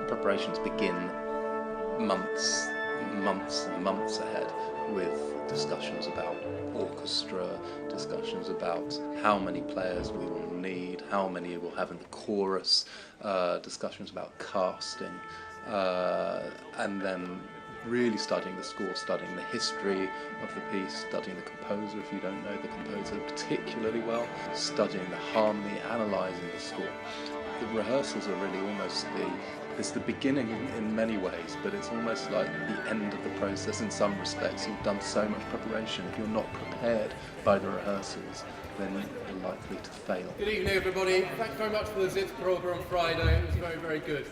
preparations begin months and months ahead, with discussions about orchestra, discussions about how many players we will need, how many we'll have in the chorus, discussions about casting, and then really studying the score, studying the history of the piece, studying the composer if you don't know the composer particularly well, studying the harmony, analysing the score. The rehearsals are really almost it's the beginning in many ways, but it's almost like the end of the process in some respects. You've done so much preparation. If you're not prepared by the rehearsals, then you're likely to fail. Good evening, everybody. Thanks very much for the Sitzprobe on Friday. It was very, very good.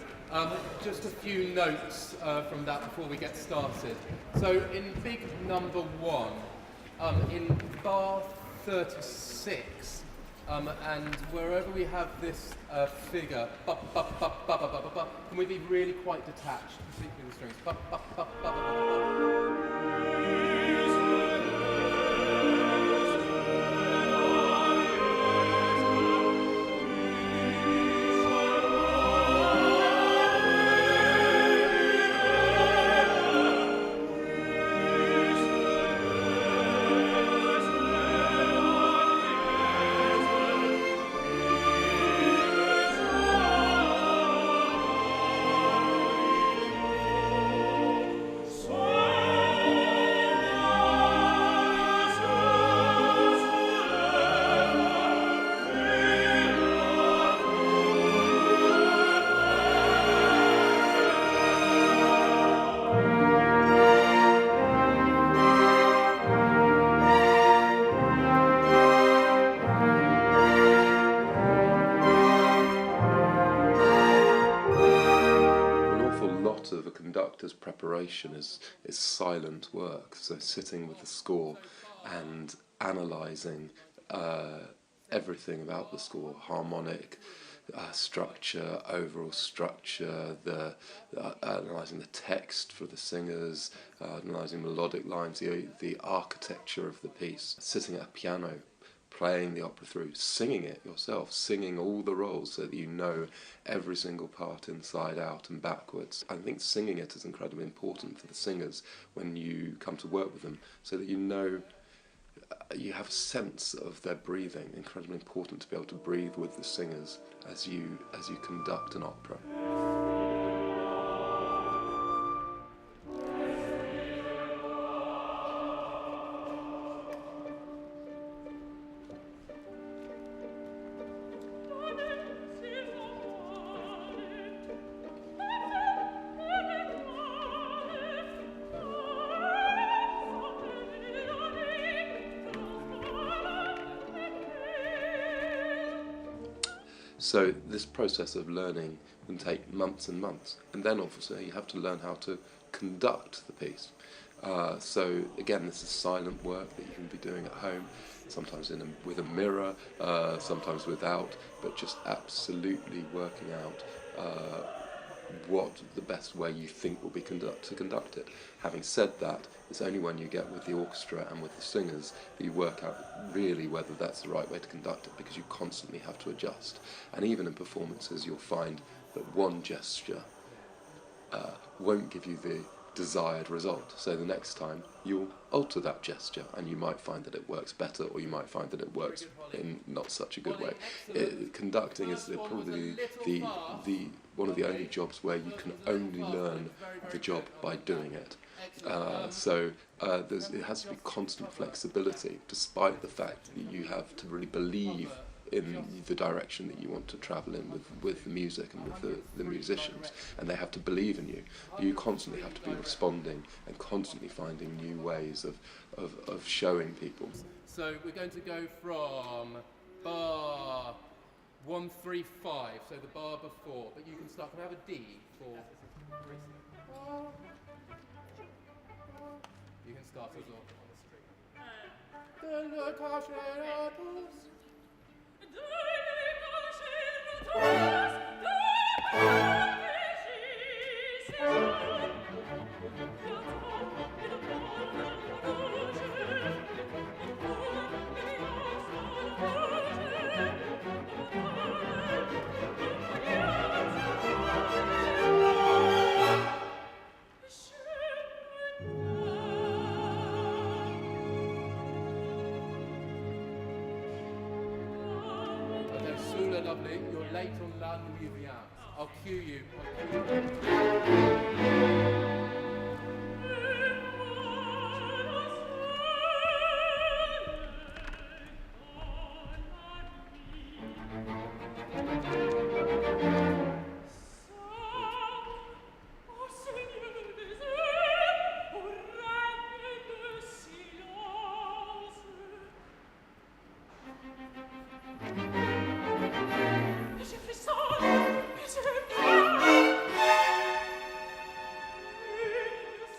Just a few notes from that before we get started. So in big number 1, in bar 36, and wherever we have this figure, can we be really quite detached, particularly the strings? Of a conductor's preparation is silent work, so sitting with the score and analysing everything about the score, harmonic, structure, overall structure, analysing the text for the singers, analysing melodic lines, the architecture of the piece, sitting at a piano, playing the opera through, singing it yourself, singing all the roles so that you know every single part inside out and backwards. I think singing it is incredibly important for the singers when you come to work with them, so that you know, you have a sense of their breathing. Incredibly important to be able to breathe with the singers as you conduct an opera. So this process of learning can take months and months, and then obviously you have to learn how to conduct the piece. So again, this is silent work that you can be doing at home, sometimes with a mirror, sometimes without, but just absolutely working out what the best way you think will be to conduct it. Having said that, it's only when you get with the orchestra and with the singers that you work out really whether that's the right way to conduct it, because you constantly have to adjust. And even in performances, you'll find that one gesture won't give you the desired result. So the next time you'll alter that gesture, and you might find that it works better, or you might find that it works in not such a good way. Conducting is probably the one of the only jobs where you can only learn the job by doing it. So it has to be constant flexibility, despite the fact that you have to really believe in the direction that you want to travel in with the music and with the musicians, and they have to believe in you. You constantly have to be responding and constantly finding new ways of showing people. So we're going to go from bar 135, so the bar before, but you can start. Can I have a D for? You can start as well. Lovely. You're late on La Nuit Vient. I'll cue you.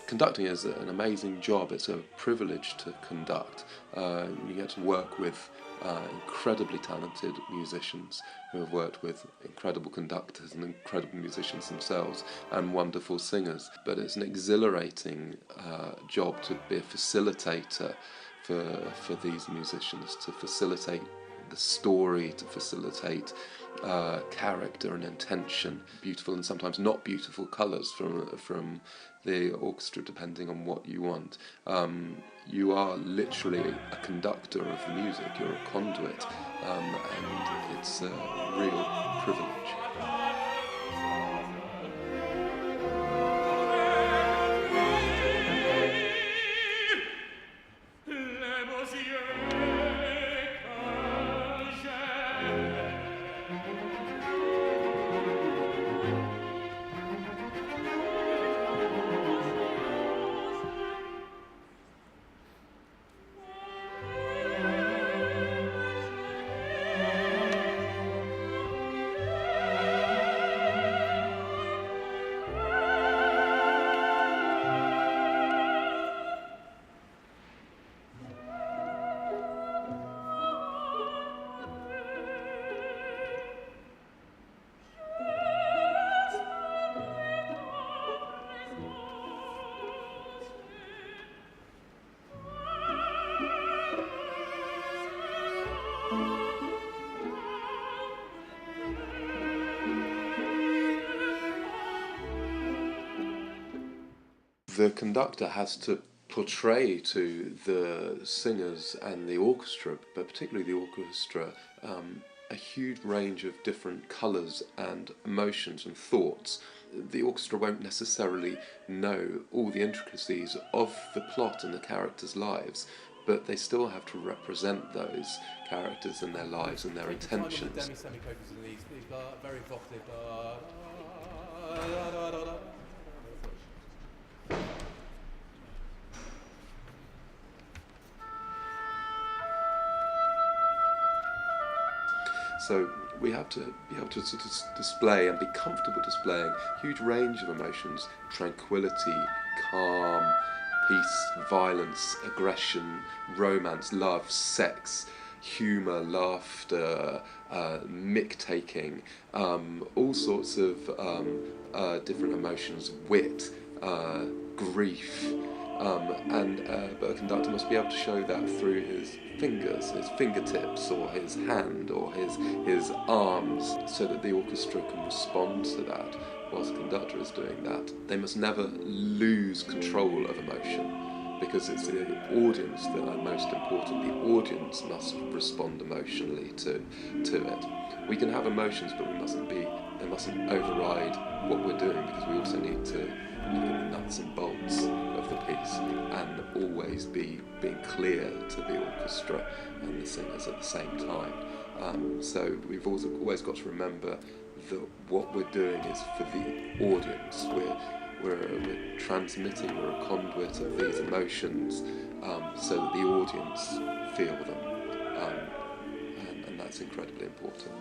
Conducting is an amazing job. It's a privilege to conduct. You get to work with incredibly talented musicians who have worked with incredible conductors and incredible musicians themselves and wonderful singers. But it's an exhilarating job to be a facilitator for these musicians, to facilitate the story, to facilitate character and intention, beautiful and sometimes not beautiful colours from the orchestra depending on what you want. You are literally a conductor of the music, you're a conduit, and it's a real privilege. The conductor has to portray to the singers and the orchestra, but particularly the orchestra, a huge range of different colours and emotions and thoughts. The orchestra won't necessarily know all the intricacies of the plot and the characters' lives, but they still have to represent those characters and their lives and their intentions. Demi-semicolons in these are very evocative. So we have to be able to sort of display and be comfortable displaying a huge range of emotions: tranquility, calm, peace, violence, aggression, romance, love, sex, humour, laughter, mick-taking, all sorts of different emotions, wit, grief. But a conductor must be able to show that through his fingers, his fingertips, or his hand, or his arms, so that the orchestra can respond to that whilst the conductor is doing that. They must never lose control of emotion, because it's the audience that are most important. The audience must respond emotionally to it. We can have emotions, but they mustn't override what we're doing, because we also need to look at the nuts and bolts of the piece and always be being clear to the orchestra and the singers at the same time. So we've always got to remember that what we're doing is for the audience. We're transmitting, we're a conduit of these emotions, so that the audience feel them, and that's incredibly important.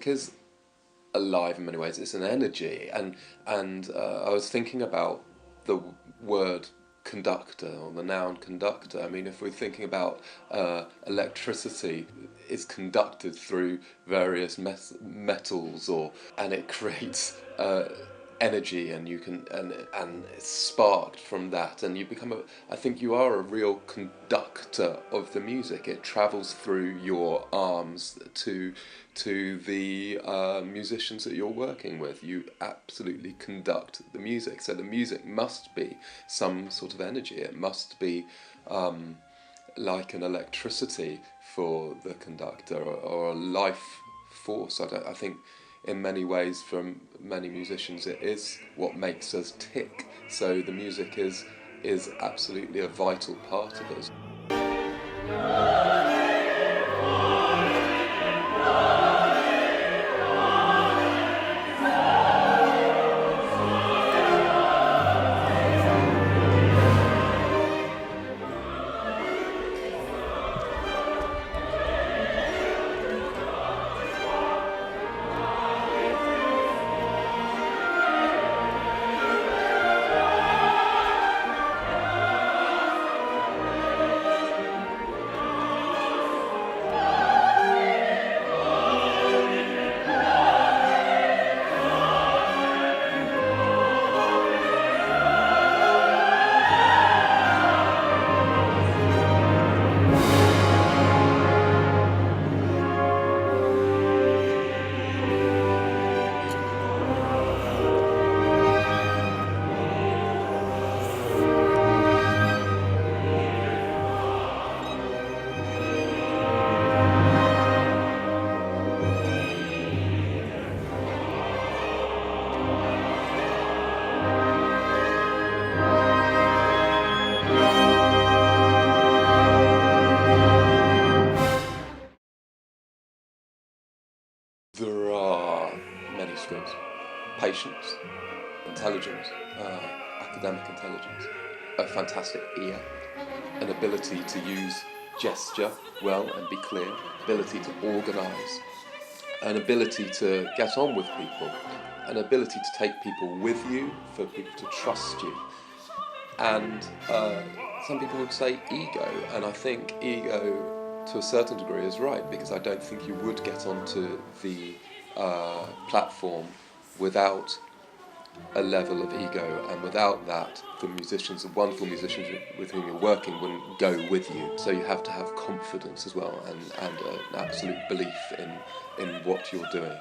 is alive in many ways. It's an energy, and I was thinking about the word conductor, or the noun conductor. I mean, if we're thinking about electricity, is conducted through various metals, and it creates energy, and you can and it's sparked from that, and you become I think you are a real conductor of the music. It travels through your arms to the musicians that you're working with. You absolutely conduct the music. So the music must be some sort of energy. It must be like an electricity for the conductor, or a life force. I think in many ways, for many musicians, it is what makes us tick. So the music is absolutely a vital part of us. There are many skills: patience, intelligence, academic intelligence, a fantastic ear, an ability to use gesture well and be clear, ability to organise, an ability to get on with people, an ability to take people with you, for people to trust you, and some people would say ego, and I think ego to a certain degree is right, because I don't think you would get onto the platform without a level of ego, and without that the musicians, the wonderful musicians with whom you're working, wouldn't go with you. So you have to have confidence as well, and an absolute belief in what you're doing.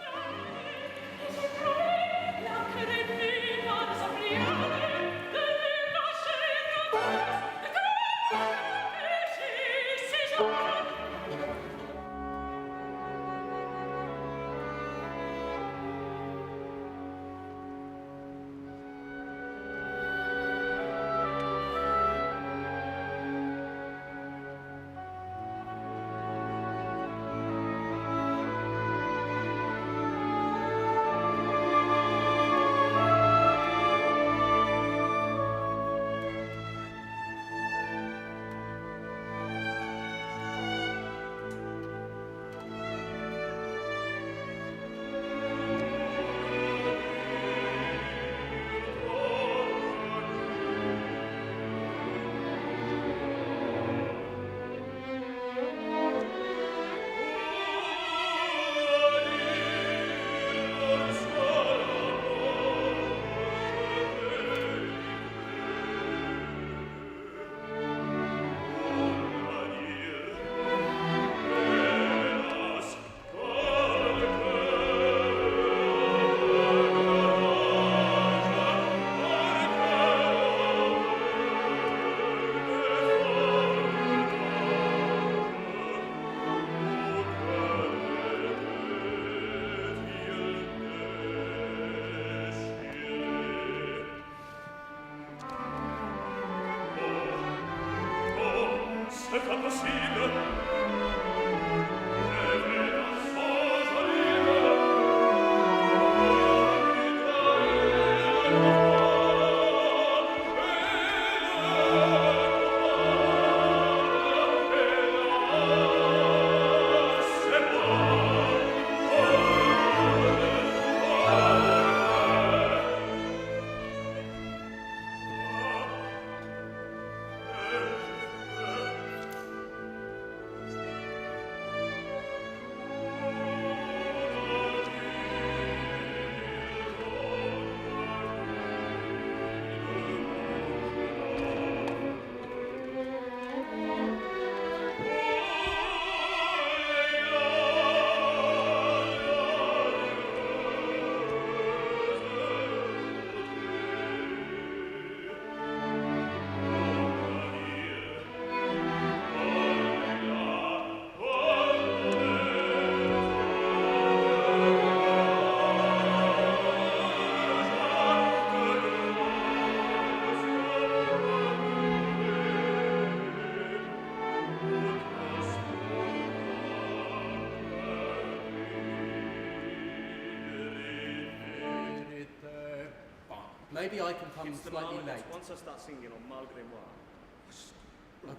Maybe I can come It's the slightly Malgré. late. Once I start singing on Malgré Moi.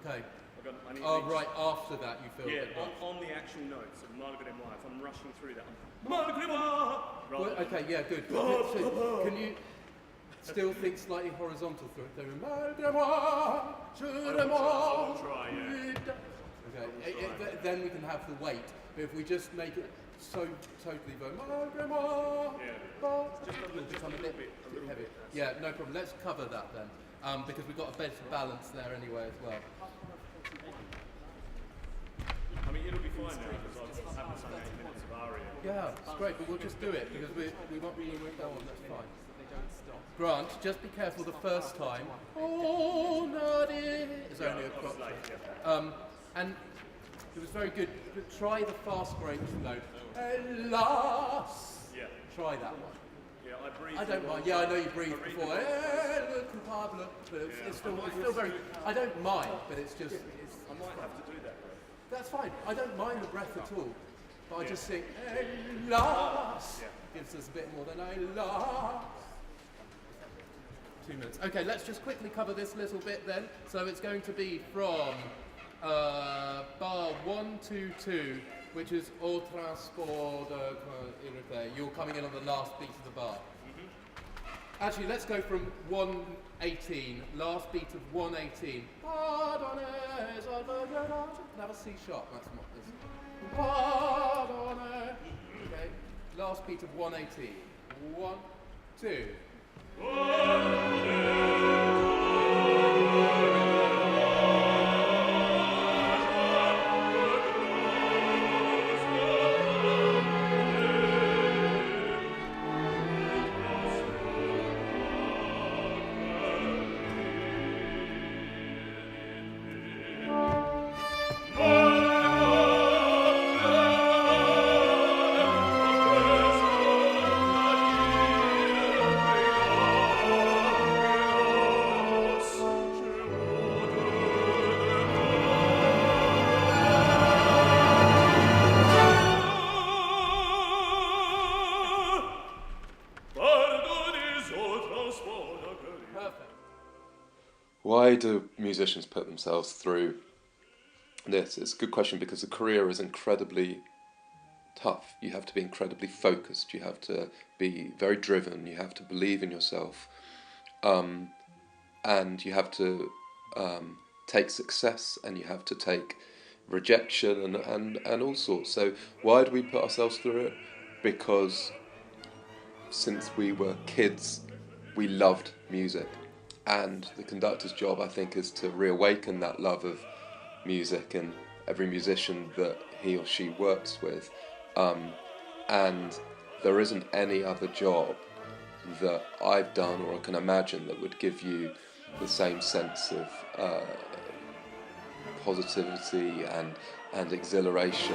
Okay. I need Oh, to- right, after that you feel Yeah, a bit rushed. on the actual notes of Malgré Moi, if I'm rushing through that, I'm Malgré Moi! Well, okay, yeah, good. So, can you still think slightly horizontal through it? Malgré-moi, je I will try, yeah. Okay, then we can have the weight. But if we just make it so totally Malgré-moi, it'll become a bit heavy. Yeah, no problem. Let's cover that then, because we've got a better balance there anyway as well. I mean, it'll be fine now because I haven't sung 8 minutes of aria. Yeah, it's great, but we'll just do it because we won't go on, that's fine. Grant, just be careful the first time. Oh, not it. It's only a crop. And it was very good. But try the fast break note. Hélas. Yeah. Try that one. Yeah, I breathe. I don't mind. Yeah, I know you breathed before. Le coupable. But it's still very. I don't mind, but it's just. I might have to do that. That's fine. I don't mind the breath at all. But I just think, hélas, gives us a bit more than hélas. 2 minutes. Okay, let's just quickly cover this little bit then. So it's going to be from bar 122, which is Au Transport Irrité. You're coming in on the last beat of the bar. Actually, let's go from 118, last beat of 118. Pardonnez, can have a C sharp, that's not this. Pardonnez. Okay, last beat of 118. 1, 2. Why do musicians put themselves through this? It's a good question because the career is incredibly tough. You have to be incredibly focused. You have to be very driven. You have to believe in yourself. And you have to take success and you have to take rejection and all sorts. So why do we put ourselves through it? Because since we were kids, we loved music. And the conductor's job, I think, is to reawaken that love of music in every musician that he or she works with. And there isn't any other job that I've done or I can imagine that would give you the same sense of positivity and exhilaration.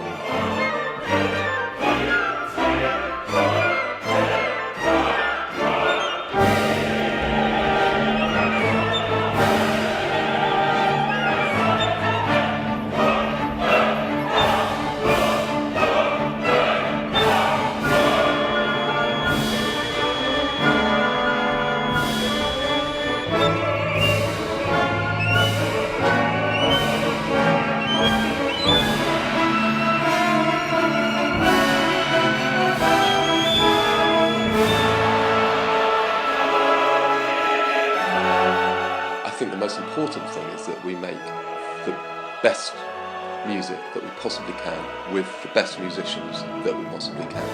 I think the most important thing is that we make the best music that we possibly can with the best musicians that we possibly can,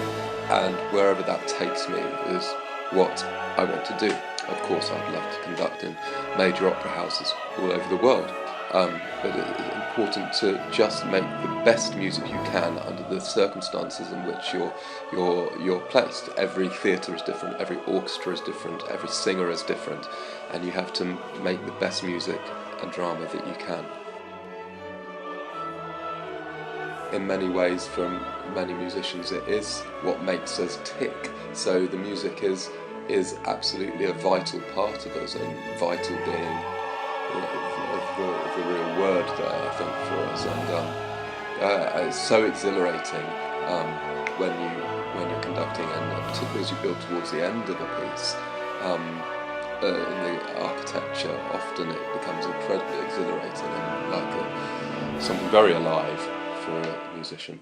and wherever that takes me is what I want to do. Of course, I'd love to conduct in major opera houses all over the world, but it's important to just make the best music you can under the circumstances in which you're placed. Every theatre is different, every orchestra is different, every singer is different, and you have to make the best music and drama that you can. In many ways, for many musicians, it is what makes us tick. So the music is absolutely a vital part of us, and vital being the real word there, I think, for us. And it's so exhilarating when you're conducting, and particularly as you build towards the end of a piece. in the architecture, often it becomes incredibly exhilarating and like something very alive for a musician.